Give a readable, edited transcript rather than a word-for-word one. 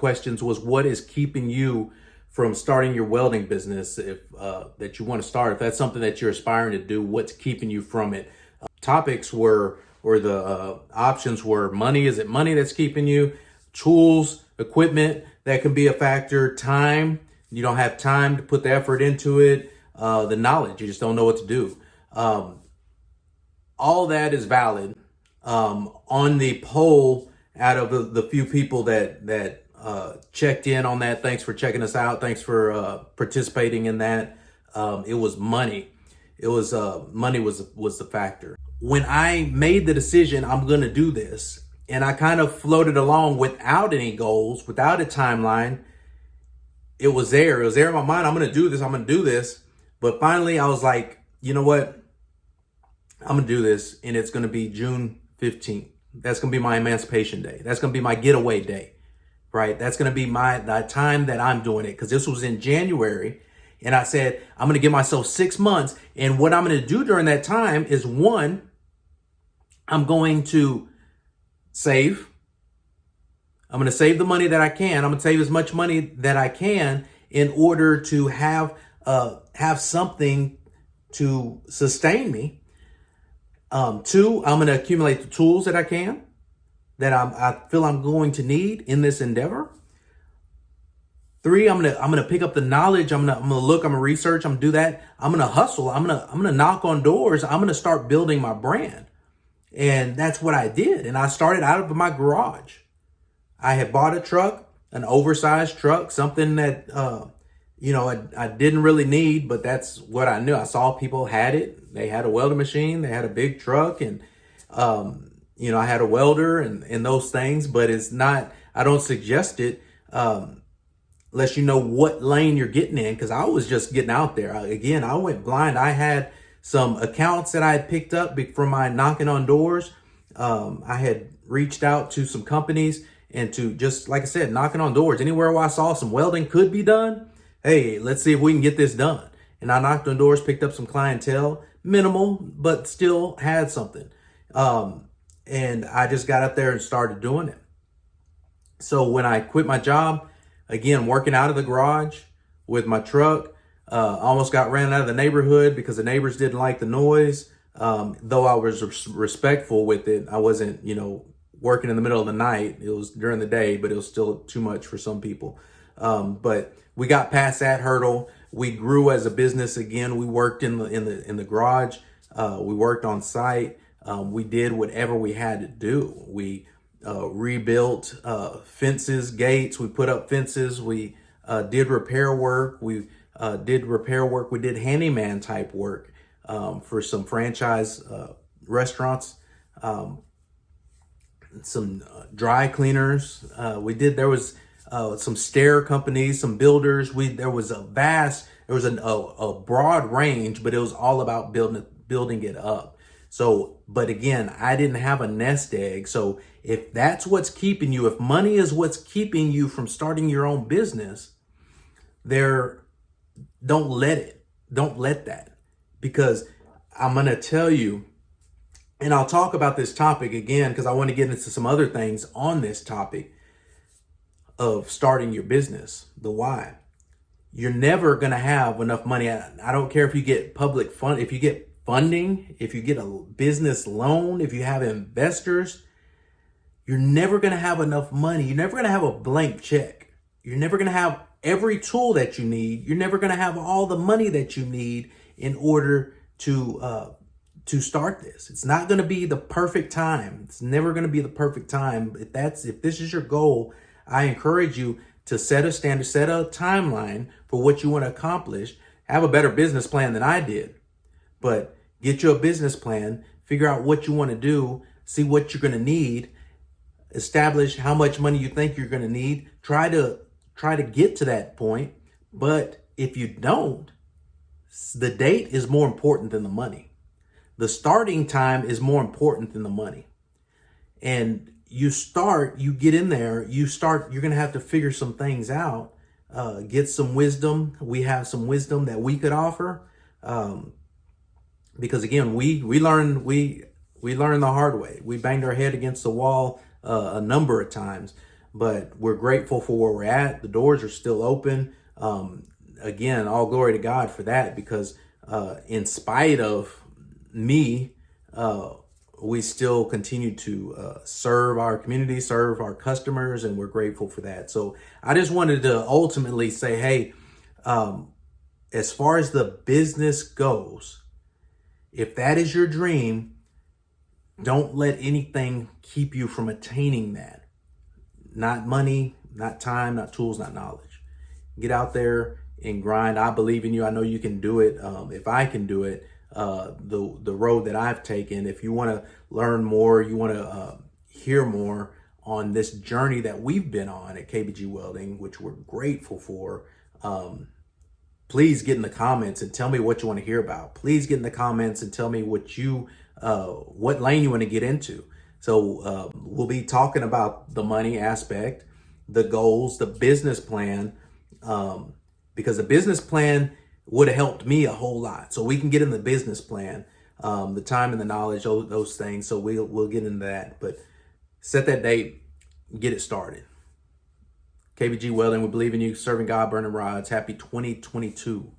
questions was, what is keeping you from starting your welding business? If that you want to start, if that's something that you're aspiring to do, what's keeping you from it? Topics were, or the options were: money. Is it money that's keeping you? Tools, equipment that can be a factor. Time. You don't have time to put the effort into it. The knowledge. You just don't know what to do. All that is valid. On the poll, out of the few people that checked in on that, thanks for checking us out. Thanks for participating in that. It was money. It was money was the factor. When I made the decision, I'm going to do this, and I kind of floated along without any goals, without a timeline. It was there. It was there in my mind. I'm going to do this. I'm going to do this. But finally, I was like, you know what? I'm going to do this, and it's going to be June 15th. That's going to be my emancipation day. That's going to be my getaway day, right? That's going to be the time that I'm doing it, because this was in January. And I said, I'm going to give myself 6 months. And what I'm going to do during that time is, one, I'm going to save. I'm going to save the money that I can. I'm going to save as much money that I can in order to have something to sustain me. Two, I'm going to accumulate the tools that I can, that I feel I'm going to need in this endeavor. Three, I'm gonna pick up the knowledge. I'm gonna look. I'm gonna research. I'm gonna do that. I'm gonna hustle. I'm gonna knock on doors. I'm gonna start building my brand, and that's what I did. And I started out of my garage. I had bought a truck, an oversized truck, something that I didn't really need, but that's what I knew. I saw people had it. They had a welding machine. They had a big truck, and I had a welder and those things. But it's not. I don't suggest it. Unless you know what lane you're getting in, because I was just getting out there. I went blind. I had some accounts that I had picked up from my knocking on doors. I had reached out to some companies and to, just like I said, knocking on doors. Anywhere where I saw some welding could be done, hey, let's see if we can get this done. And I knocked on doors, picked up some clientele, minimal, but still had something. And I just got up there and started doing it. So when I quit my job, again, working out of the garage with my truck, almost got ran out of the neighborhood because the neighbors didn't like the noise. Though I was respectful with it, I wasn't, working in the middle of the night. It was during the day, but it was still too much for some people. But we got past that hurdle. We grew as a business again. We worked in the garage. We worked on site. We did whatever we had to do. We rebuilt fences, gates. We put up fences. We did repair work. We did handyman type work for some franchise restaurants, some dry cleaners. There was some stair companies, some builders. There was a broad range, but it was all about building it up. So, but again, I didn't have a nest egg. So if that's what's keeping you, if money is what's keeping you from starting your own business, don't let that, because I'm going to tell you, and I'll talk about this topic again, because I want to get into some other things on this topic of starting your business, the why. You're never going to have enough money. I don't care if you get public fund, if you get funding, if you get a business loan, if you have investors, you're never going to have enough money. You're never going to have a blank check. You're never going to have every tool that you need. You're never going to have all the money that you need in order to start this. It's not going to be the perfect time. It's never going to be the perfect time. If this is your goal, I encourage you to set a standard, set a timeline for what you want to accomplish. Have a better business plan than I did. But get you a business plan, figure out what you want to do, see what you're going to need, establish how much money you think you're going to need, try to get to that point. But if you don't, the date is more important than the money. The starting time is more important than the money. And you get in there, you're going to have to figure some things out, get some wisdom. We have some wisdom that we could offer. Because again, we learned the hard way. We banged our head against the wall a number of times. but we're grateful for where we're at. The doors are still open. Again, all glory to God for that, because in spite of me, we still continue to serve our community, serve our customers, and we're grateful for that. So I just wanted to ultimately say, hey, as far as the business goes, if that is your dream, don't let anything keep you from attaining that. Not money, not time, not tools, not knowledge. Get out there and grind. I believe in you. I know you can do it. If I can do it, the road that I've taken, if you want to learn more, you want to hear more on this journey that we've been on at KBG Welding, which we're grateful for, please get in the comments and tell me what you want to hear about. Please get in the comments and tell me what lane you want to get into. So we'll be talking about the money aspect, the goals, the business plan, because the business plan would have helped me a whole lot. So we can get in the business plan, the time and the knowledge, those things. So we'll get into that. But set that date, get it started. KBG Welding, we believe in you, serving God, burning rods. Happy 2022.